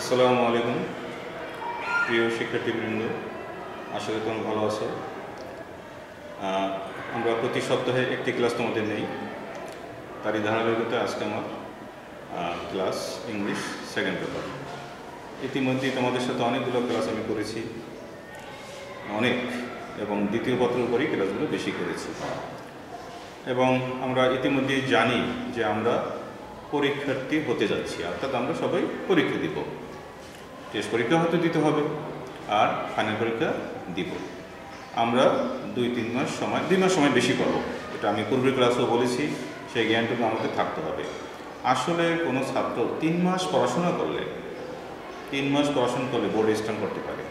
আসসালামু আলাইকুম প্রিয় শিক্ষার্থীবৃন্দ, আশা করি তোমরা ভালো আছো। আমরা প্রতি সপ্তাহে একটি ক্লাস তোমাদের নেই, তারই ধারাবাহিকতায় আজকে আমার ক্লাস ইংলিশ সেকেন্ড পেপার। ইতিমধ্যেই তোমাদের সাথে অনেকগুলো ক্লাস আমি করেছি এবং দ্বিতীয় পত্রের উপরেই ক্লাসগুলো বেশি করেছি। এবং আমরা ইতিমধ্যেই জানি যে আমরা পরীক্ষার্থী হতে যাচ্ছি, অর্থাৎ আমরা সবাই পরীক্ষা দিব। টেস্ট পরীক্ষা হয়তো দিতে হবে আর ফাইনাল পরীক্ষা দিব। আমরা 2 মাস সময় বেশি পাবো, এটা আমি পূর্বের ক্লাসেও বলেছি। সেই জ্ঞানটুকু আমাদের থাকতে হবে। আসলে কোনো ছাত্র 3 মাস পড়াশোনা করলে বোর্ডে স্ট্যান্ড করতে পারে,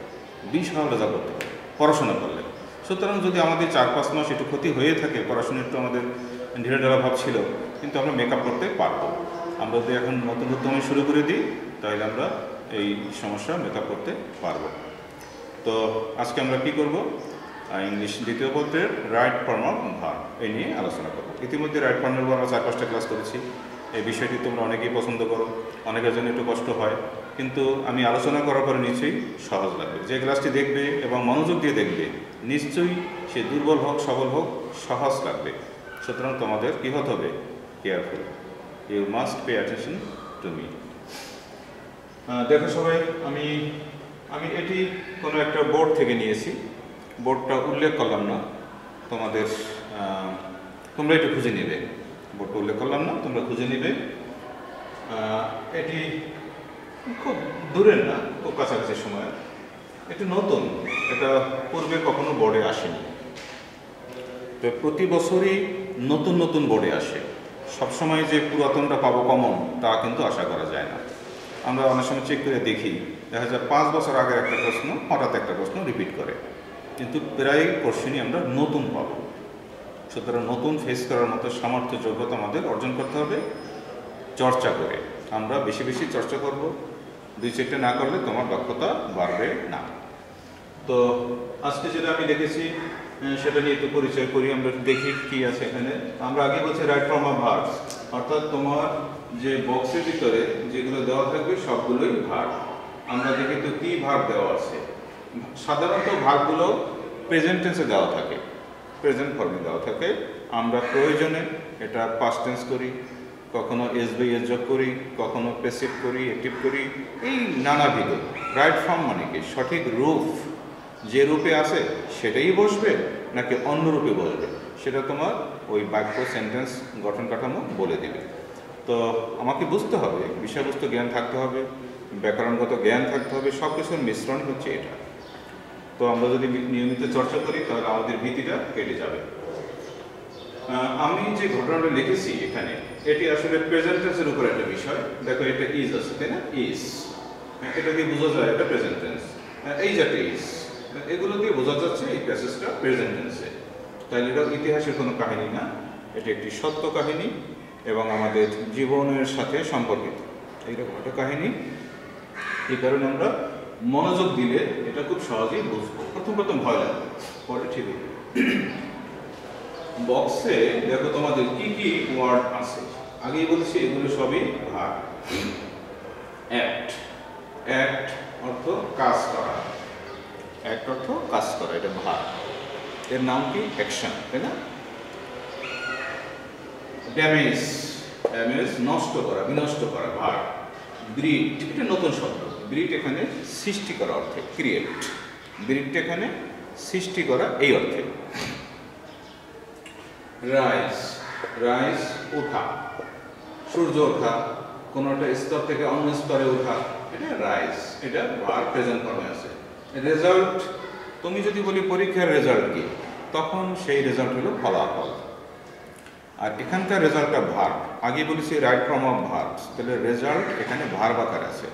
20 ভালো রেজাল্ট করতে পারে পড়াশোনা করলে। সুতরাং যদি আমাদের 4-5 মাস একটু ক্ষতি হয়ে থাকে, পড়াশোনা একটু আমাদের ঢিলেঢালা ভাব ছিল, কিন্তু আমরা মেকআপ করতে পারবো। আমরা যদি এখন নতুন উদ্যমে শুরু করে দিই, তাহলে আমরা এই সমস্যা মেকআপ করতে পারবো। তো আজকে আমরা কি করব? ইংলিশ দ্বিতীয় পত্রের রাইট ফর্ম অফ ভার্ব এই নিয়ে আলোচনা করব। ইতিমধ্যে রাইট ফর্মের উপর আমরা 4-5টা ক্লাস করেছি। এই বিষয়টি তোমরা অনেকেই পছন্দ করো, অনেকের জন্য একটু কষ্ট হয়, কিন্তু আমি আলোচনা করার পরে নিশ্চয়ই সহজ লাগবে। যে ক্লাসটি দেখবে এবং মনোযোগ দিয়ে দেখবে, নিশ্চয়ই সে দুর্বল হোক সবল হোক সহজ লাগবে। সুতরাং তোমাদের কী হতে হবে? Careful, you must pay attention to me. দেখো সবাই, আমি এটি কোনো একটা বোর্ড থেকে নিয়েছি। বোর্ডটা উল্লেখ করলাম না, তোমরা একটু খুঁজে নেবে। বোর্ডটা উল্লেখ করলাম না, তোমরা খুঁজে নেবে। এটি খুব দূরের না, খুব কাছাকাছি সময়। এটি নতুন, এটা পূর্বে কখনো বোর্ডে আসেনি। তো প্রতি বছরই নতুন নতুন বোর্ডে আসে। সবসময় যে পুরাতনটা পাবো কমন, তা কিন্তু আশা করা যায় না। আমরা অনেক সময় চেক করে দেখি, দেখা যায় 5 বছর আগের একটা প্রশ্ন হঠাৎ একটা প্রশ্ন রিপিট করে, কিন্তু প্রায় কোশ্চেনই আমরা নতুন পাবো। সুতরাং নতুন ফেস করার মতো সামর্থ্য যোগ্যতা আমাদের অর্জন করতে হবে চর্চা করে। আমরা বেশি বেশি চর্চা করব, 2-4টা না করলে তোমার দক্ষতা বাড়বে না। তো আজকে যেটা আমি দেখেছি সেটা নিয়ে একটু পরিচয় করি। আমরা দেখি কি আছে এখানে। আমরা আগে বলছি রাইট ফর্ম অফ ভার্বস, অর্থাৎ তোমার যে বক্সের ভিতরে যেগুলো দেওয়া থাকবে সবগুলোই ভার্ব। আমরা দেখি তো কি ভার্ব দেওয়া আছে। সাধারণত ভার্বগুলো প্রেজেন্ট টেন্সে দেওয়া থাকে, প্রেজেন্ট ফর্মে দেওয়া থাকে। আমরা প্রয়োজনে এটা পাস্ট টেন্স করি, কখনো এস বাই এস যোগ করি, কখনো প্যাসিভ করি, অ্যাক্টিভ করি, এই নানাবিধ। রাইট ফর্ম মানে কি? সঠিক রূপ যে রূপে আছে সেটাই বসবে নাকি অন্য রূপে বসবে, সেটা তোমার ওই বাক্য সেন্টেন্স গঠন কাঠামো বলে দেবে। তো আমাকে বুঝতে হবে, বিষয়বস্তু জ্ঞান থাকতে হবে, ব্যাকরণগত জ্ঞান থাকতে হবে, সব কিছুর মিশ্রণ হচ্ছে এটা। তো আমরা যদি নিয়মিত চর্চা করি তাহলে আমাদের ভীতিটা কেটে যাবে। আমি যে ঘটনাটা লিখেছি এখানে, এটি আসলে প্রেজেন্ট টেন্সের উপর একটা বিষয়। দেখো, এটা ইজ আছে, তাই না? ইজ, এটা দিয়ে বোঝা যায় এটা প্রেজেন্ট টেন্স। এই যে ইজ, এগুলো দিয়ে বোঝা যাচ্ছে এই প্যাসেজটা প্রেজেন্ট টেন্সে। তাহলে এটা ইতিহাসের কোনো কাহিনী না, এটি একটি সত্য কাহিনী এবং আমাদের জীবনের সাথে সম্পর্কিত এইরকম একটা কাহিনী। এই কারণে আমরা মনোযোগ দিলে এটা খুব সহজেই বুঝবো। প্রথম ভয় লাগবে, পরে ঠিক হবে। বক্সে দেখো তোমাদের কি কি ওয়ার্ড আছে। আগেই বলেছি এগুলো সবই ভার্ব। অ্যাক্ট, অ্যাক্ট অর্থ কাজ করা, অ্যাক্ট অর্থ কাজ করা, এটা ভার্ব। এর নাম কি? অ্যাকশন, তাই না? ড্যামেজ, ড্যামেজ নষ্ট করা, বিনষ্ট করা, ভার্ব। ব্রিড, এটা নতুন শব্দ। ব্রিড এখানে সৃষ্টি করা অর্থে, ক্রিয়েট। ব্রিডটা এখানে সৃষ্টি করা এই অর্থে। রাইজ, রাইজ ওঠা, সূর্য ওঠা, কোনো একটা স্তর থেকে অন্য স্তরে ওঠা, এটা রাইজ, এটা ভার্ব প্রেজেন্ট ফর্মে আছে। রেজাল্ট, তুমি যদি বলি পরীক্ষার রেজাল্ট কি, তখন সেই রেজাল্ট হলো ফলাফল। আর এখানকার রেজাল্টটা ভার্ব। আগে বলেছি রাইট ফর্ম অফ ভার্বস, তাহলে রেজাল্ট এখানে ভার্ব আকার আছে।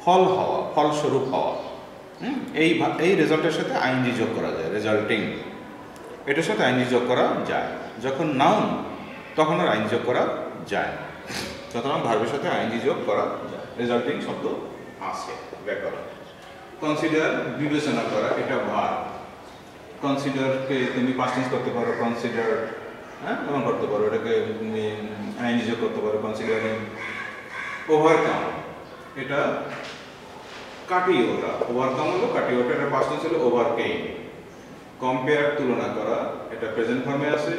ফল হওয়া, ফলস্বরূপ হওয়া। এই রেজাল্টের সাথে আইএনজি যোগ করা যায়, রেজাল্টিং, এটার সাথে আইএনজি যোগ করা যায়। যখন নাউন তখন আর আইএনজি যোগ করা যায়, সুতরাং ভার্বের সাথে আইএনজি যোগ করা যায়। রেজাল্টিং শব্দ আছে ব্যাকরণ। কনসিডার, বিবেচনা করা, এটা ভার্ব। কনসিডারকে তুমি পাস্ট টেন্স করতে পারো, কনসিডার, এমন করতে পারো, এটাকে তুমি আইএনজি যোগ করতে পারো, কনসিডারিং। ওভারকাম, এটা কাটিওটা, ওভারকাম হলো কাটিওটা, এটা পাস্ট ছিল ওভারকেম। কম্পেয়ার তুলনা করা, এটা প্রেজেন্ট ফর্মে আছে,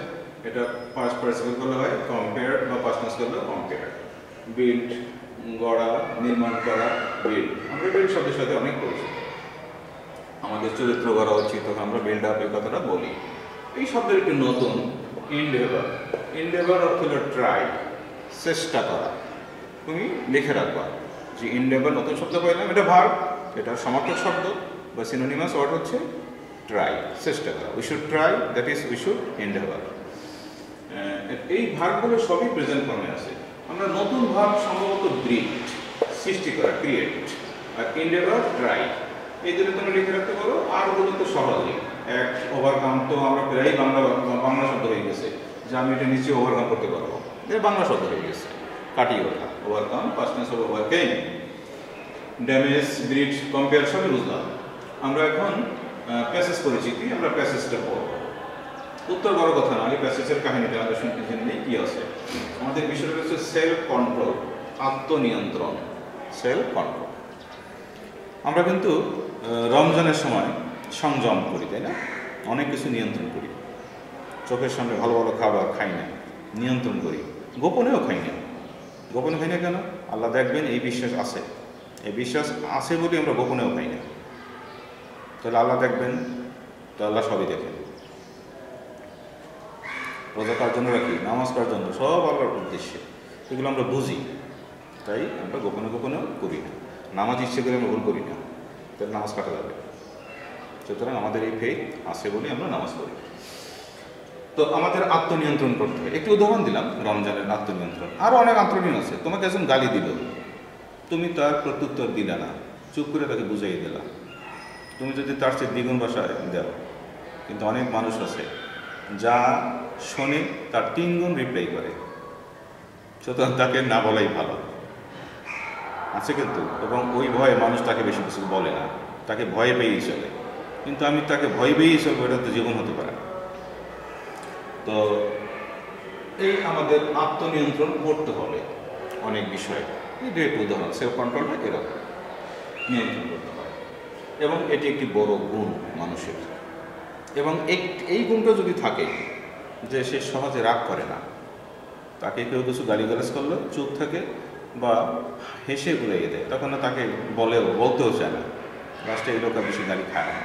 এটা পাস্ট পার্টিসিপল করলে হয় কম্পেয়ার বা পাস্ট টেন্স করলে কম্পেয়ার। বিল্ড গড়া, নির্মাণ করা, বিল্ড। আমরা বিল্ড শব্দের সাথে অনেক পরিচিত। আমাদের চরিত্র গড়া উচিত, তখন আমরা বিল্ড আপ এই কথাটা বলি। এই শব্দের একটি নতুন ইনডেভার। ইনডেভার অর্থ হলো ট্রাই, চেষ্টা করা। তুমি লিখে রাখবা যে ইনডেভার নতুন শব্দ পাইলাম, এটা ভার্ব, এটা সমার্থক শব্দ বা সিনোনিমাস ওয়ার্ড হচ্ছে ট্রাই, চেষ্টা করা। We should try, that is we should Endeavour. এই ভার্বগুলো সবই প্রেজেন্ট ফর্মে আছে। আমরা নতুন ভার্ব সম্ভবত ব্রিড, সৃষ্টি করা, ক্রিয়েট, আর এন্ডেভার ট্রাই। এই দুটো তুমি লিখে রাখতে পারো। আর ওগুলো তো সহজে এক ওভারকাম, তো আমরা প্রায় বাংলা শব্দ হয়ে গেছে যে আমি এটা নিচে ওভারকাম করতে পারবো, এটা বাংলা শব্দ হয়ে গেছে। কাটিয়ে ওঠা, overcome, past tense of ওভারকেম। Damage, breed, compare সবই বুঝলাম। আমরা এখন প্যাসেজ পরিচিতি, আমরা প্যাসেজটা পড়ব। উত্তর বড় কথা না, এই প্যাসেজের কাহিনীটা আমাদের শুনতে জেনে কি আছে। আমাদের বিষয়টা হচ্ছে সেলফ কন্ট্রোল, আত্মনিয়ন্ত্রণ, সেলফ কন্ট্রোল। আমরা কিন্তু রমজানের সময় সংযম করি, তাই না? অনেক কিছু নিয়ন্ত্রণ করি। চোখের সামনে ভালো ভালো খাবার খাই না, নিয়ন্ত্রণ করি। গোপনেও খাই না। গোপনে খাই না কেন? আল্লাহ দেখবেন, এই বিশ্বাস আছে। এই বিশ্বাস আছে বলে আমরা গোপনেও খাই না। তাহলে আল্লাহ দেখবেন, তো আল্লাহ সবই দেখেন। রোজা কার জন্য রাখি, নামাজ কার জন্য, সব আল্লাহর উদ্দেশ্যে। এগুলো আমরা বুঝি, তাই আমরা গোপনে গোপনেও করি না। নামাজ ইচ্ছে করে আমরা ভুল করি না, তাহলে নামাজ কাটা যাবে। সুতরাং আমাদের এই ফেথ আছে বলে আমরা নামাজ পড়ি। তো আমাদের আত্মনিয়ন্ত্রণ করতে হবে। একটু উদাহরণ দিলাম রমজানের আত্মনিয়ন্ত্রণ। আরও অনেক আত্মনিয়ন্ত্রণ আছে। তোমাকে একজন গালি দিল, তুমি তার প্রত্যুত্তর দিলে না, চুপ করে তাকে বুঝাই দিলা। তুমি যদি তার চেয়ে দ্বিগুণ ভাষায় দাও। কিন্তু অনেক মানুষ আছে যা শোনে তার 3 গুণ রিপ্লাই করে। সুতরাং তাকে না বলাই ভালো আছে কিন্তু। এবং ওই ভয়ে মানুষ তাকে বেশি কিছু বলে না, তাকে ভয় পেয়েই চলে। কিন্তু আমি তাকে ভয় পেয়েই চলবো, এটা তো জীবন হতে পারে। তো এই আমাদের আত্মনিয়ন্ত্রণ করতে হবে অনেক বিষয়ে। এটা একটু উদাহরণ, সেলফ কন্ট্রোলটা এরকম নিয়ন্ত্রণ করতে হয়। এবং এটি একটি বড় গুণ মানুষের। এবং এই গুণটা যদি থাকে যে সে সহজে রাগ করে না, তাকে কেউ কিছু গালিগালাজ করলে চুপ থাকে বা হেসে উড়িয়ে দেয়, তখন না তাকে বলতেও চায় না, লাস্টে এই লোকের বেশি গালি খায় না।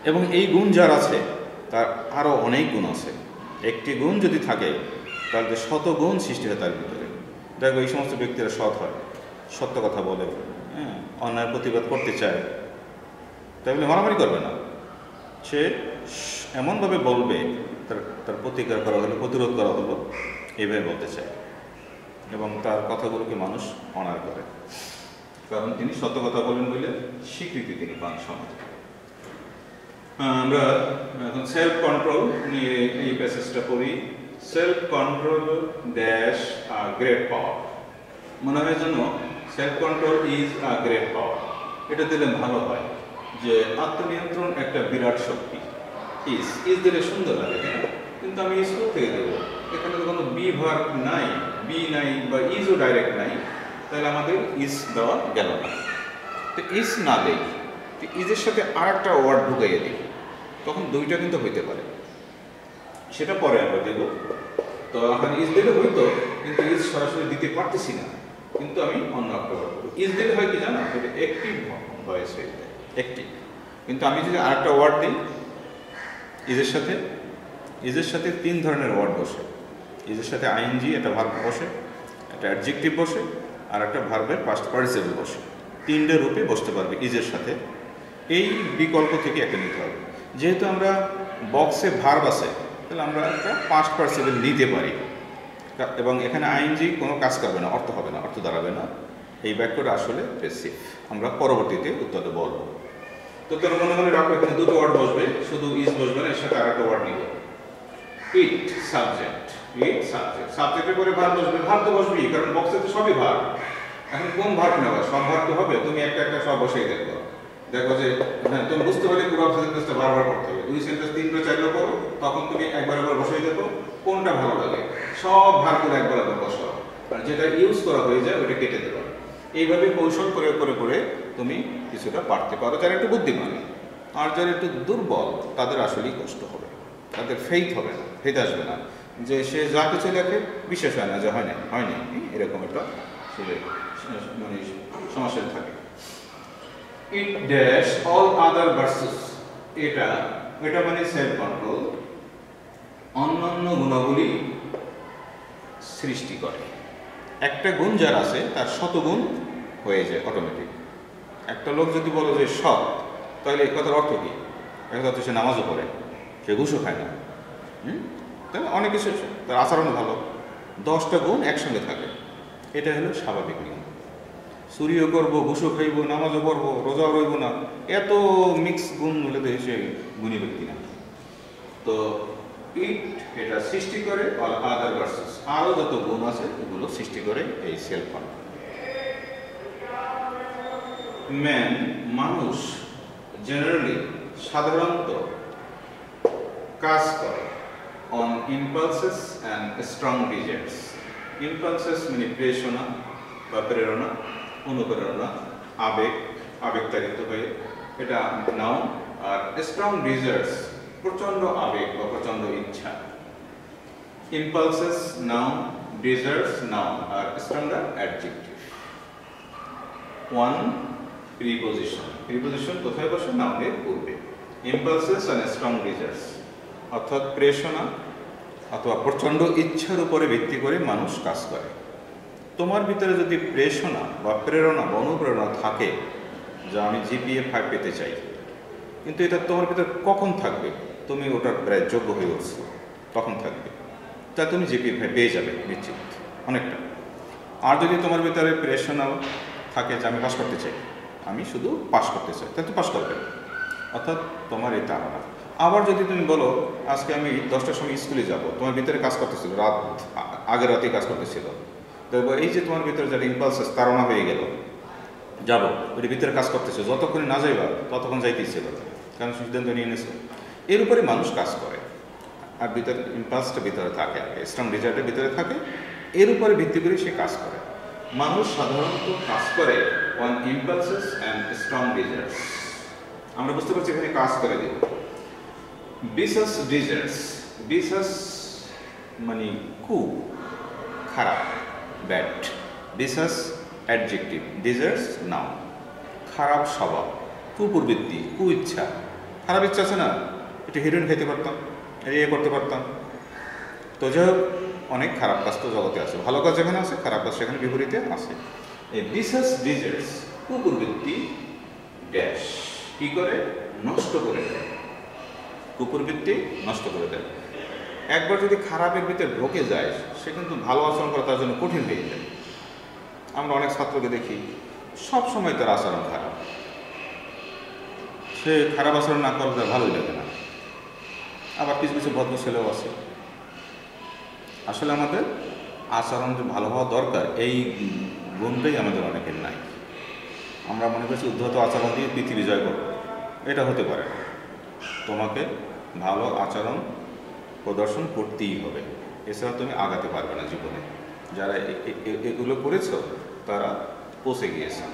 এবং এই গুণ যার আছে তার আরও অনেক গুণ আছে। একটি গুণ যদি থাকে তাহলে 100 গুণ সৃষ্টি হয় তার ভিতরে। দেখো, এই সমস্ত ব্যক্তিরা সৎ হয়, সত্য কথা বলে, হ্যাঁ, অন্যায়ের প্রতিবাদ করতে চায়, তাই বলে মারামারি করবে না। সে এমনভাবে বলবে, তার প্রতিকার করা হলো, প্রতিরোধ করা হলো, এইভাবে বলতে চায়। এবং তার কথাগুলোকে মানুষ অনার করে, কারণ তিনি সত্য কথা বলেন বলে স্বীকৃতি তিনি পান সমাজে। আমরা এখন সেলফ কন্ট্রোল নিয়ে এই প্যাসেজটা পড়ি। Self control dash a great পাওয়ার। মনে হয় যেন self control is a great পাওয়ার। এটা দিলে ভালো হয় যে আত্মনিয়ন্ত্রণ একটা বিরাট শক্তি। ইজ দিলে সুন্দর লাগে, কিন্তু আমি ইজ থেকে দেবো। এখানে তো কোনো বি ভার্ব নাই, বি নাই বা ইজও ডাইরেক্ট নাই, তাহলে আমাদের ইজ দেওয়া গেল না। তো ইজ না দেই, ইজের সাথে আর একটা ওয়ার্ড ঢুকাইয়ে দিই, তখন দুইটা কিন্তু হইতে পারে, সেটা পরে আমরা দেব। তো এখন ইজ দিলে হইতো, কিন্তু ইজ সরাসরি দিতে পারতেছি না, কিন্তু আমি অন্য একটা ওয়ার্ড করবো। ইজ দিলে হয় কি জানো, এটা অ্যাক্টিভ ভয়েস হয়ে যায়, অ্যাক্টিভ। কিন্তু আমি যদি আর একটা ওয়ার্ড দিই ইজের সাথে 3 ধরনের ওয়ার্ড বসে। ইজের সাথে আইএনজি একটা ভার্ব বসে, একটা অ্যাডজেক্টিভ বসে, আর একটা ভার্বের পাস্ট পার্টিসিপল বসে। 3টে রূপে বসতে পারবে ইজের সাথে। এই বিকল্প থেকে একটা নিতে হবে। যেহেতু আমরা বক্সে ভার্ব আছে, তাহলে আমরা একটা পাস্ট পার্টিসিপল নিতে পারি। এবং এখানে আইএনজি কোনো কাজ করবে না, অর্থ হবে না, অর্থ দাঁড়াবে না। এই বাক্যটা আসলে প্যাসিভ। আমরা পরবর্তীতে উত্তরে বলবো। তো তোর মনে রাখো, এখানে 2টো ওয়ার্ড বসবে, শুধু ইজ বসবে না, এর সাথে আরেকটা ওয়ার্ড নিব। ইট সাবজেক্ট, সাবজেক্টের পরে ভার্ব বসবে। ভার্ব তো বসবেই, কারণ বক্সে তো সবই ভার্ব। এখন কোন ভার্ব নেওয়া, সব ভার্ব তো হবে। তুমি একটা সব বসেই দেখো যে হ্যাঁ, তুমি বুঝতে পারলে পুরো সেন্টেন্সটা বারবার করতে হবে। 2 সেন্টেন্স 3 করে 4 করো, তখন তুমি একবার বসেই দেখো কোনটা ভালো লাগে। সব ভার্বগুলো একবার বসাও, আর যেটা ইউজ করা হয়ে যায় ওটা কেটে দেবে। এইভাবে কৌশল করে তুমি কিছুটা পারতে পারো, যারা একটু বুদ্ধিমান। আর যারা একটু দুর্বল তাদের আসলেই কষ্ট হবে, তাদের ফেইথ হবে না, ফেইথ আসবে না, যে সে যা কিছু লেখে বিশ্বাস হয় না যে হয়নি, এরকম একটা সে মানে সমস্যা থাকে। It dash all other versus, এটা মানে সেলফ কন্ট্রোল, অন্যান্য গুণাবলী সৃষ্টি করে। একটা গুণ যার আছে তার শতগুণ হয়ে যায় অটোমেটিক। একটা লোক যদি বলো যে সৎ, তাহলে এই কথার অর্থ কি? একটা অর্থ সে নামাজও পড়ে, সে ঘুষও খায় না, তাহলে অনেক কিছু, তার আচরণ ভালো, 10টা গুণ একসঙ্গে থাকে। এটা হলো স্বাভাবিক নিয়ম। চুরিও করবো, ঘুষও খাইব, নামাজও পড়বো, রোজাও রইব না, এত মিক্স গুণ হলে তো সে গুণী ব্যক্তি না। তো এটা সৃষ্টি করে অল আদার ভার্সেস, আরও যত গুণ আছে এগুলো সৃষ্টি করে এই সেলফ কন্ট্রোল। ম্যান, মানুষ, জেনারেলি সাধারণত কাজ করে on impulses and strong desires. Impulses মানে প্রেরণা বা প্রেরণা, অনুপ্রেরণা, আবেগতাড়িত হয়ে, এটা নাউন। আর স্ট্রং ডিজায়ার্স প্রচন্ড আবেগ বা প্রচন্ড ইচ্ছা। ইম্পালসেস নাউন, ডিজায়ার্স নাউন, আর স্ট্রংটা অ্যাডজেক্টিভ। ওয়ান প্রিপোজিশন কোথায় বসে? নাউনের পূর্বে। ইম্পালসেস অ্যান্ড স্ট্রং ডিজায়ার্স অর্থাৎ প্রেরণা অথবা প্রচন্ড ইচ্ছার উপরে ভিত্তি করে মানুষ কাজ করে। তোমার ভিতরে যদি প্রেরণা বা অনুপ্রেরণা থাকে, যা আমি GPA 5 পেতে চাই, কিন্তু এটা তোমার ভিতরে কখন থাকবে? তুমি ওটার প্রায় যোগ্য হয়ে উঠছো তখন থাকবে, তা তুমি GPA 5 পেয়ে যাবে নিশ্চিত অনেকটা। আর যদি তোমার ভিতরে প্রেরণা থাকে যে আমি পাস করতে চাই, আমি শুধু পাস করতে চাই, তাহলে তো পাস করবে, অর্থাৎ তোমার এই তাড়না। আবার যদি তুমি বলো আজকে আমি 10টার সময় স্কুলে যাব, তোমার ভিতরে কাজ করতেছিল, আগের রাতেই কাজ করতেছিল, তো এই যে তোমার ভিতরে যারা ইম্পালসেস তাড়না হয়ে গেল, যাবো, ওই ভিতরে কাজ করতেছে, যতক্ষণ না যাইবা ততক্ষণ যাইতেছিল, কারণ সিদ্ধান্ত নিয়ে নিয়েছে। এর উপরে মানুষ কাজ করে। আর ভিতরে ইম্পালসটা ভিতরে থাকে, স্ট্রং ডিজায়ারটা ভিতরে থাকে, এর উপরে ভিত্তি করে সে কাজ করে। মানুষ সাধারণত কাজ করে on impulses and strong desires. আমরা বুঝতে পারছি এখানে কাজ করে দেব। ভিসাস ডিজায়ার্স, ভিসাস মানে খারাপ, bad. Visas adjective, desires noun. খারাপ স্বভাব, কুপ্রবৃত্তি, ইচ্ছা, খারাপ ইচ্ছা আছে না, একটু হিরোইন খেতে পারতাম, করতে পারতাম। তো যাই হোক, অনেক খারাপ কাজ তো জগতে আছে, ভালো কাজ যেখানে আছে খারাপ কাজ সেখানে বিপরীতে আছে। এই ভিসাস ডিজায়ার্স, কুপ্রবৃত্তি ড্যাশ কি করে? নষ্ট করে দেয়। কুপ্রবৃত্তি নষ্ট করে দেয়। একবার যদি খারাপের ভিতরে ঢোকে যায়, সে কিন্তু ভালো আচরণ করা তার জন্য কঠিন হয়ে যায়। আমরা অনেক ছাত্রকে দেখি সব সময় তার আচরণ খারাপ, সে খারাপ আচরণ না করলে তার ভালোই লাগে না। আবার কিছু কিছু ভদ্র ছেলেও আছে। আসলে আমাদের আচরণ যে ভালো হওয়া দরকার, এই গুণটাই আমাদের অনেকের নাই। আমরা মনে করছি উদ্ধত আচরণ দিয়ে পৃথিবী জয় করব, এটা হতে পারে না। তোমাকে ভালো আচরণ প্রদর্শন করতেই হবে, এছাড়া তুমি আগাতে পারবে না জীবনে। যারা এগুলো করেছো তারা পৌঁছে গিয়েছে।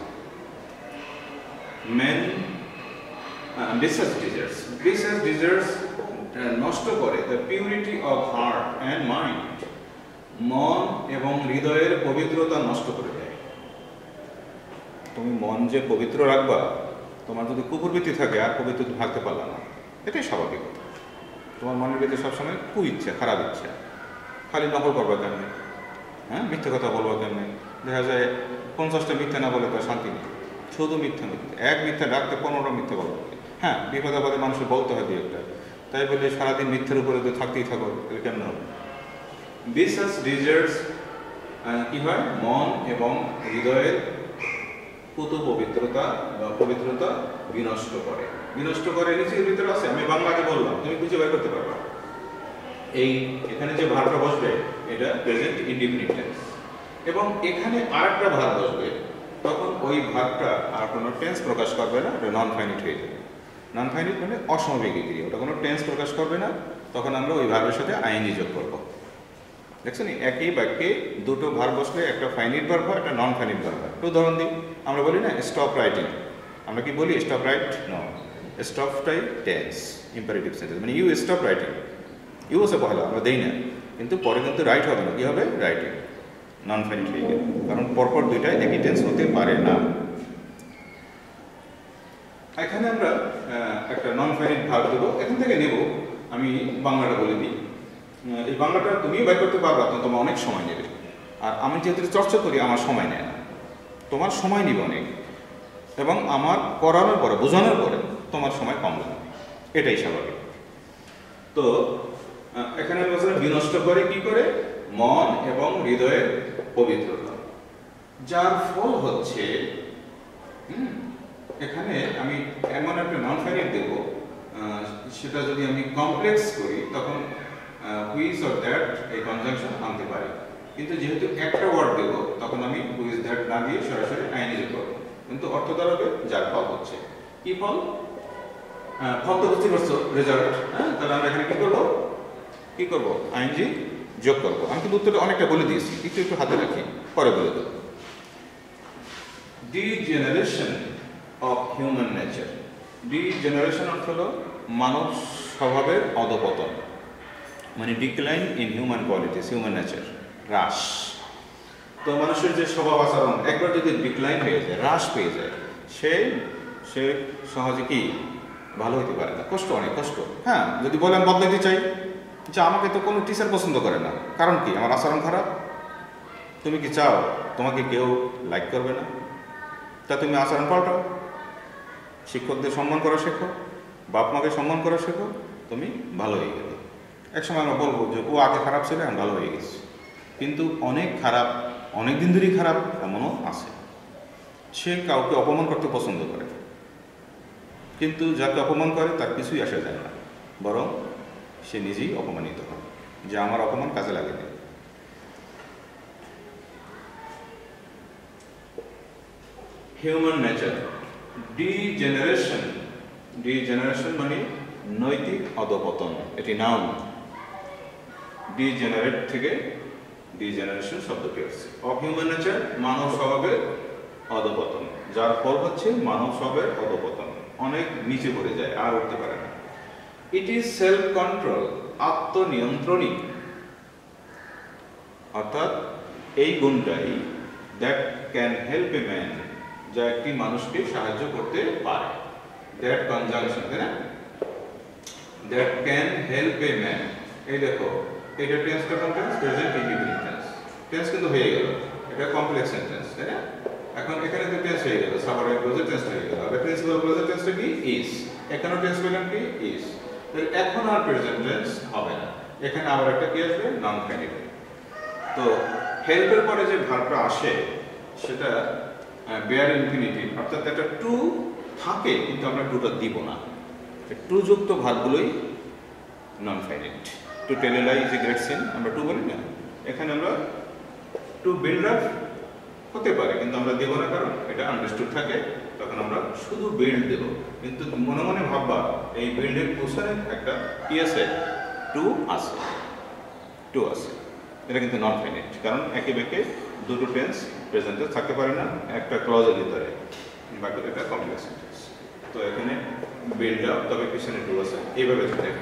মেন ভিসাস ডিজায়ার্স নষ্ট করে the purity of heart and mind, মন এবং হৃদয়ের পবিত্রতা নষ্ট করে দেয়। তুমি মন যে পবিত্র রাখবা, তোমার যদি কুপ্রবৃত্তি থাকে আর পবিত্র থাকতে পারলা না, এটাই স্বাভাবিক। তোমার মনের ভিতরে সবসময় ইচ্ছা, খারাপ ইচ্ছা, খালি নকল করবা কেমনি, মিথ্যে কথা বলবা কেমনি। দেখা যায় 50টা মিথ্যা না বলে তার শান্তি নেই, শুধু মিথ্যা। এক মিথ্যা ডাকতে 15টা মিথ্যা বলবো। বিপদ আপদে মানুষের বলতে হয় একটা, তাই বলে সারাদিন মিথ্যের উপরে থাকতেই থাকো, এটা কেমন হবে? ভিসাস ডিজায়ার্স কি হয়? মন এবং হৃদয়ের পবিত্রতা বা পবিত্রতা বিনষ্ট করে। নিজের ভিতরে আছে, আমি বাংলাকে বললাম, তুমি খুঁজে বের করতে পারবা। এখানে যে ভার্বটা বসবে এটা প্রেজেন্ট ইনডিফিনিট টেন্স, এবং এখানে আরেকটা ভার্ব বসবে, তখন ওই ভার্বটা আর কোনো টেন্স প্রকাশ করবে না, ওটা নন ফাইনিট হয়ে যাবে। নন ফাইনিট মানে অসমবেগী ক্রিয়া, ওটা কোনো টেন্স প্রকাশ করবে না। তখন আমরা ওই ভার্বের সাথে আইএনজি যোগ করব। দেখছেন, একই বাক্যে দুটো ভার্ব বসলে একটা ফাইনিট ভার্ব হয়, একটা নন ফাইনিট ভার্ব হয়। একটু উদাহরণ দিই, আমরা বলি না স্টপ রাইটিং, আমরা কি বলি স্টপ রাইট? নো, স্টপটাই টেন্স, ইম্পারেটিভ সেন্টেন্স, মানে ইউ স্টপ রাইটিং। ইউ আছে পহলা, আমরা দেই না, কিন্তু পরে কিন্তু রাইট হবে না, কি হবে? রাইটিং। নন ফাইনাইট হয়ে গেল, কারণ পরপর দুইটা একই টেন্স হতে পারে না। এখানে আমরা একটা নন ফাইনাইট ভার্ব দেব, এখান থেকে নেব। আমি বাংলাটা বলে দিই। এই বাংলাটা তুমিও বের করতে পারবা, তোমার অনেক সময় নেবে। আর আমি যেহেতু চর্চা করি, আমার সময় নেয় না, তোমার সময় নিবে অনেক, এবং আমার করানোর পরে, বোঝানোর পরে তোমার সময় কম লাগবে, এটাই স্বাভাবিক। তো এখানে বিনষ্ট করে কি করে? মন এবং হৃদয়ের পবিত্রতা, যার ফল হচ্ছে এখানে আমি এমন একটা নন ফাইনাইট দেব, সেটা যদি আমি কমপ্লেক্স করি তখন হুইচ অর দ্যাট এই কনজাংশন আনতে পারি, কিন্তু যেহেতু একটা ওয়ার্ড দেব তখন আমি হুইচ দ্যাট না দিয়ে সরাসরি আইএনজি করব, কিন্তু অর্থ দাঁড়াবে যার ফল হচ্ছে। কি ফল? ফল তো বুঝতে পারছো, রেজাল্ট। হ্যাঁ, তাহলে আমরা এখানে কি করব? আইএনজি যোগ করব। আমি কিন্তু উত্তরটা অনেকটা বলে দিয়েছি, একটু হাতে রাখি, পরে বলে দেব। Degeneration of human nature. Degeneration অর্থ হলো মানব স্বভাবের অধপতন, মানে decline in human qualities, human nature, হ্রাস। তো মানুষের যে স্বভাব আচরণ একবার যদি ডিক্লাইন হয়ে যায়, হ্রাস পেয়ে যায়, সে সহজে কি ভালো হতে পারে না, কষ্ট, অনেক কষ্ট। হ্যাঁ, যদি বলে আমি বদলাতে চাই, যে আমাকে তো কোনো টিচার পছন্দ করে না, কারণ কি? আমার আচরণ খারাপ। তুমি কি চাও তোমাকে কেউ লাইক করবে না? তা তুমি আচরণ পাল্টাও, শিক্ষকদের সম্মান করা শেখো, বাপ মাকে সম্মান করা শেখো, তুমি ভালো হয়ে গেলে। একসময় আমরা বলবো যে ও আগে খারাপ ছিল, আমি ভালো হয়ে গেছি, কিন্তু অনেক খারাপ, অনেক দিন ধরেই খারাপ এমনও আছে। সে কাউকে অপমান করতে পছন্দ করে, কিন্তু যাকে অপমান করে তার কিছুই আসা যায় না, বরং সে নিজেই অপমানিত হয় যে আমার অপমান কাজে লাগেনি। Human nature, degeneration. ডিজেনারেশন মানে নৈতিক অধপতন, এটি নাউন। ডিজেনারেট থেকে ডিজেনারেশন শব্দটি আসছে। অফ হিউম্যান নেচার, মানব স্বভাবের অধপতন, যার ফল হচ্ছে মানব স্বভাবের অধপতন, অনেক নিচে পড়ে যায়, আর উঠতে পারে না। ইট ইজ সেলফ কন্ট্রোল, আত্মনিয়ন্ত্রণী, অর্থাৎ এই গুণটাই that can help a man, যা একটি মানুষকে সাহায্য করতে পারে। দ্যাট কনজাংশন, তাই না? That can help a man, এই দেখো এটা টেন্সটা কোন tense? Present indefinite tense. Tense কিন্তু হয়ে গেল, এটা কমপ্লেক্স সেন্টেন্স, তাই না? এখন এখানে তো টেন্স হয়ে গেল, সাবঅর্ডিনেট ক্লজের টেন্স হয়ে গেল, আর প্রিন্সিপাল ক্লজের টেন্সটা কি? ইজ। এখানে টেন্স পেলাম কি? ইজ। তাহলে এখন আর প্রেজেন্ট টেন্স হবে না, এখানে আবার একটা কি আসবে? Non finite. তো হেল্পের পরে যে ভার্বটা আসে সেটা বেয়ার ইনফিনিটিভ, অর্থাৎ একটা টু থাকে কিন্তু আমরা টুটা দিব না। টু যুক্ত ভার্বগুলোই non finite. To tell a lie is a great sin, আমরা টু বলি না। এখানে আমরা টু বিল্ড আপ হতে পারে, কিন্তু আমরা দেব না, কারণ এটা আন্ডারস্টুড থাকে, তখন আমরা শুধু বিল্ড দেব। কিন্তু মনে মনে ভাববা এই বিল্ডের পিছনে একটা কি আছে? টু আছে, টু আছে। এটা কিন্তু নন ফাইনাইট, কারণ একে বেঁকে দুটো টেন্স প্রেজেন্টে থাকতে পারে না একটা ক্লজের ভিতরে, বাকি এটা কমপ্লেক্স সেন্টেন্স। তো এখানে বিল্ড আপ, তবে পিছনে টু আছে, এইভাবে থাকে।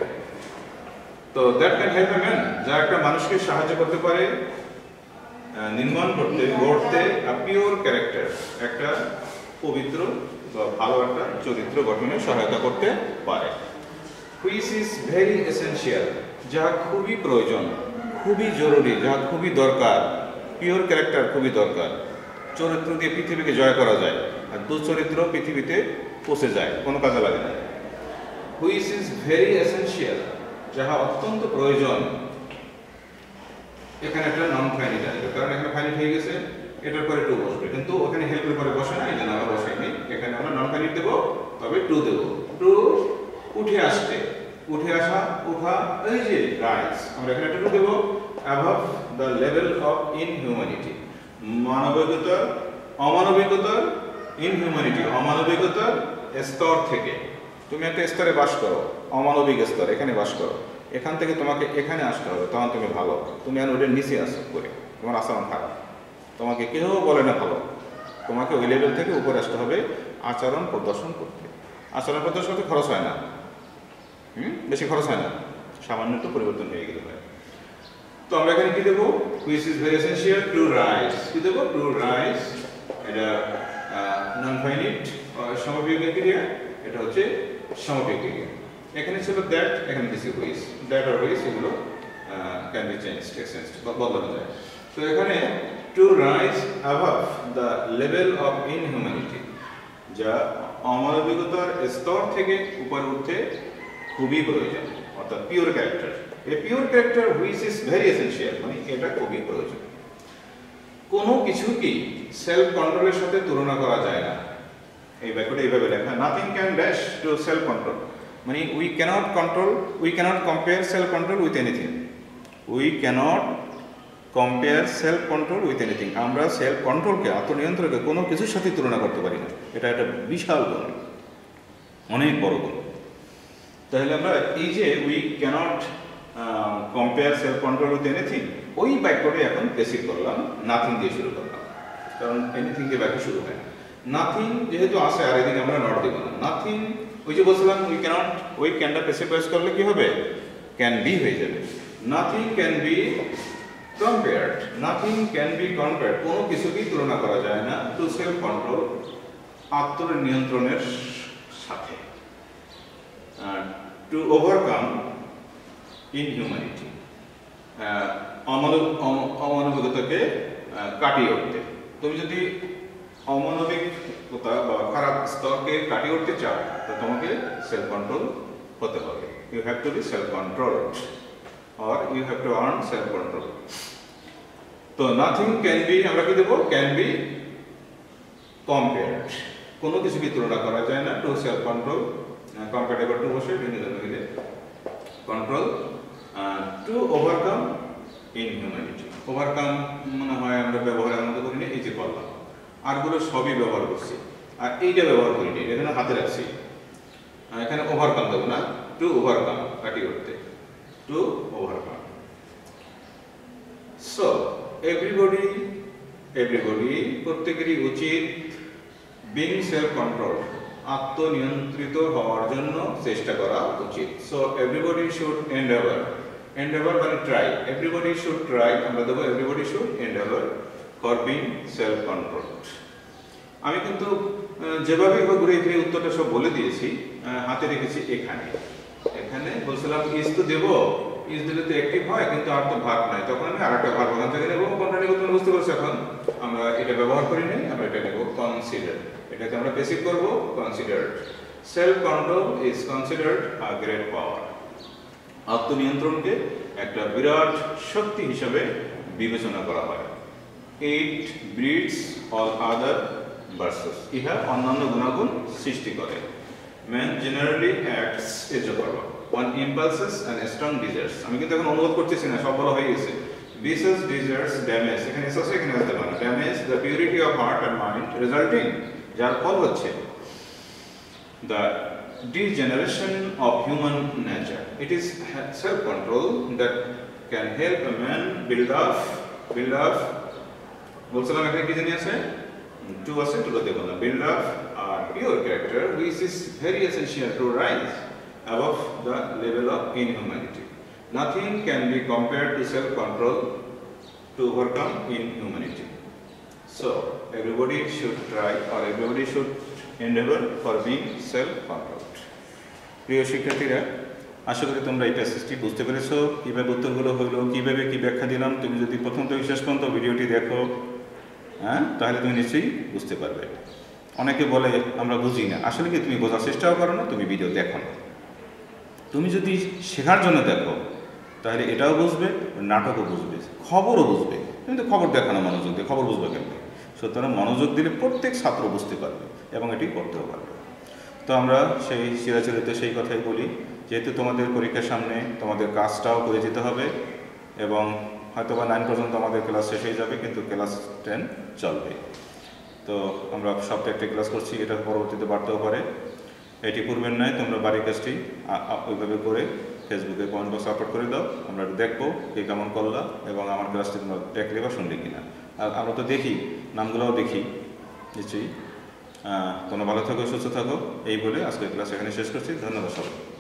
তো that can help a man, যা একটা মানুষকে সাহায্য করতে পারে নির্মাণ করতে, গড়তে পিওর ক্যারেক্টার, একটা পবিত্র বা ভালো একটা চরিত্র গঠনে সহায়তা করতে পারে। হুইচ ইজ ভেরি এসেনশিয়াল, যা খুবই প্রয়োজন, খুবই জরুরি, যা খুবই দরকার। পিওর ক্যারেক্টার খুবই দরকার। চরিত্র দিয়ে পৃথিবীকে জয় করা যায়, আর দুচরিত্র পৃথিবীতে পচে যায়, কোনো কাজে লাগে না। হুইচ ইজ ভেরি এসেনশিয়াল, যাহা অত্যন্ত প্রয়োজন। এখানে একটা নন ফাইনাইট আসবে, কারণ এখানে ফাইনাইট হয়ে গেছে, এটার পরে টু বসবে, কিন্তু ওখানে হেল্পের পরে বসে না, এই জন্য আমরা বসাইনি। এখানে আমরা নন ফাইনাইট দেবো, তবে টু দেবো। টু উঠে আসতে, উঠে আসা, উঠা, এই যে রাইজ, আমরা এখানে টু দেবো। অ্যাবভ দ্য লেভেল অফ ইনহিউম্যানিটি, মানবিকতার, অমানবিকতার, ইনহিউম্যানিটি অমানবিকতার স্তর থেকে। তুমি একটা স্তরে বাস করো, অমানবিক স্তর, এখানে বাস করো, এখান থেকে তোমাকে এখানে আসতে হবে, তখন তুমি ভালো। তুমি আর ওদের নিচে আসো করে, তোমার আচরণ খারাপ, তোমাকে কেউ বলে না ভালো, তোমাকে ওই লেভেল থেকে উপরে আসতে হবে। আচরণ প্রদর্শন করতে। আচরণ প্রদর্শন করতে খরচ হয় না, বেশি খরচ হয় না, সামান্য একটু পরিবর্তন হয়ে গেলে হয়। তো আমরা এখানে কি দেবো, which is very essential to rise, কি দেবো, টু রাইজ, এটা নন ফাইনিট সমবিয়োগের ক্রিয়া, এটা হচ্ছে সমবিয়োগ ক্রিয়া। এখানে ছিল দ্যাট, এখানে দিছি হুইচ, দ্যাট আর হুইচ এগুলো ক্যান বি চেঞ্জড, এক্সচেঞ্জড, বদলানো যায়। তো এখানে to rise above the level of ইনহিউম্যানিটি, যা অমানবিকতার স্তর থেকে উপরে উঠতে খুবই প্রয়োজন, অর্থাৎ pure character. A pure character which is very essential, মানে এটা খুবই প্রয়োজন। কোনো কিছুকেই সেলফ কন্ট্রোলের সাথে তুলনা করা যায় না। এই ব্যাপারটা এইভাবে লেখা, nothing can dash to self control, মানে we cannot compare self control with anything, we cannot compare self control with anything. আমরা সেলফ কন্ট্রোলকে, আত্মনিয়ন্ত্রণকে কোনো কিছুর সাথে তুলনা করতে পারি না। এটা একটা বিশাল গুণ, অনেক বড় গুণ। তাহলে আমরা এই যে we cannot compare self control with anything, ওই বাক্যটা এখন বেসিক করলাম, নাথিং দিয়ে শুরু করলাম, কারণ এনিথিং দিয়ে বাক্য শুরু হয়। নাথিং যেহেতু আসে, আর এদিকে আমরা নট দেবো না। নাথিং, ওই যে বলছিলাম উই ক্যানট, ওই ক্যানটা প্রেসিফাইজ করলে কি হবে, ক্যান বি হয়ে যাবে। Nothing can be compared, nothing can be compared, কোনো কিছুকেই তুলনা করা যায় না টু সেলফ কন্ট্রোল, আত্মনিয়ন্ত্রণের সাথে। টু ওভারকাম ইনহিউম্যানিটি, অমানবিকতাকে কাটিয়ে উঠতে। তুমি যদি অমানবিকতা বা খারাপ স্তরকে কাটিয়ে উঠতে চাও, তো তোমাকে সেলফ কন্ট্রোল হতে হবে। You have to be self controlled or you have to earn self control. তো nothing can be, আমরা কি দেব, can be compared, কোনো কিছুকে তুলনা করা যায় না to self control, compatible to বসে বিভিন্ন মিলে control, to overcome inhumanity. Overcome মনে হয় আমরা ব্যবহারের মতো করি না, এই যে করলাম, আরগুলো সবই ব্যবহার করছি, আর এইটা ব্যবহার করিনি, এখানে হাতে রাখছি, এখানে ওভারকাম দেবো না, টু ওভারকাম, কাটিয়ে উঠতে, to overcome. So everybody প্রত্যেকেরই উচিত being self controlled, আত্মনিয়ন্ত্রিত হওয়ার জন্য চেষ্টা করা উচিত। So everybody should endeavor মানে try, everybody should try, আমরা দেবো everybody should endeavor for being self controlled. আমি কিন্তু যেভাবে ঘুরে ফিরে উত্তরটা সব বলে দিয়েছি, হাতে রেখেছি এখানে বলছিলাম ইজ তো দেবো, ইজ দিলে তো অ্যাক্টিভ হয়, কিন্তু আর তো ভার্ব নাই, তখন আমি আরেকটা ভার্ব ওখান থেকে নেবো। কোনটা নেবো তুমি বুঝতে পারছো? এখন আমরা এটা ব্যবহার করি নাই, আমরা এটা নেবো কনসিডার, এটাকে আমরা বেসিক করবো considered. Self control is considered a great power, আত্মনিয়ন্ত্রণকে একটা বিরাট শক্তি হিসাবে বিবেচনা করা হয়। It breeds all other virtues, ইহা অন্যান্য গুণাগুণ সৃষ্টি করে। Man generally acts as a verb on impulses and strong desires. আমি কিন্তু এখন অনুবাদ করতেছি না, সব বলা হয়ে গেছে। Vicious desires damage, এখানে এসে এখানে আসতে পারে, damage the purity of heart and mind, resulting, যার ফল হচ্ছে the degeneration of human nature. It is self-control that can help a man build up বলছিলাম এখানে কি জানি আছে, টু আছে, টু দেবো না, build up a pure character which is very essential to rise above the level of inhumanity. Nothing can be compared to self-control to overcome inhumanity. So everybody should try, or everybody should endeavor for being self-controlled. প্রিয় শিক্ষার্থীরা, আশা করি তোমরা এই প্যাসেজটি বুঝতে পেরেছো, কীভাবে উত্তরগুলো হলো, কীভাবে কী ব্যাখ্যা দিলাম। তুমি যদি প্রথম থেকে শেষ পর্যন্ত ভিডিওটি দেখো, তাহলে তুমি নিশ্চয়ই বুঝতে পারবে। অনেকে বলে আমরা বুঝি না, আসলে কি তুমি বোঝার চেষ্টাও করো না, তুমি ভিডিও দেখো না। তুমি যদি শেখার জন্য দেখো, তাহলে এটাও বুঝবে, নাটকও বুঝবে, খবরও বুঝবে। কিন্তু খবর দেখো না মনোযোগ দিয়ে, খবর বুঝবে কেন? সুতরাং মনোযোগ দিলে প্রত্যেক ছাত্র বুঝতে পারবে এবং এটি করতেও পারবে। তো আমরা সেই চিরাচরিত সেই কথাই বলি, যেহেতু তোমাদের পরীক্ষার সামনে তোমাদের কাজটাও করে যেতে হবে, এবং হয়তো বা 9 পর্যন্ত আমাদের ক্লাস শেষ হয়ে যাবে, কিন্তু ক্লাস 10 চলবে। তো আমরা সপ্তাহে একটা ক্লাস করছি, এটা পরবর্তীতে বাড়তেও পারে। এটি পূর্বের নয়, তোমরা বাড়ির কাজটি ওইভাবে করে ফেসবুকে কমেন্ট বক্সে আপলোড করে দাও, আমরা দেখবো কে কেমন করলা, এবং আমার ক্লাসটি তোমরা দেখলে বা শুনলে কিনা। আর আমরা তো দেখি, নামগুলোও দেখি নিশ্চয়ই, তোমরা ভালো থাকো, সুস্থ থাকো, এই বলে আজকের ক্লাস এখানে শেষ করছি। ধন্যবাদ সবাই।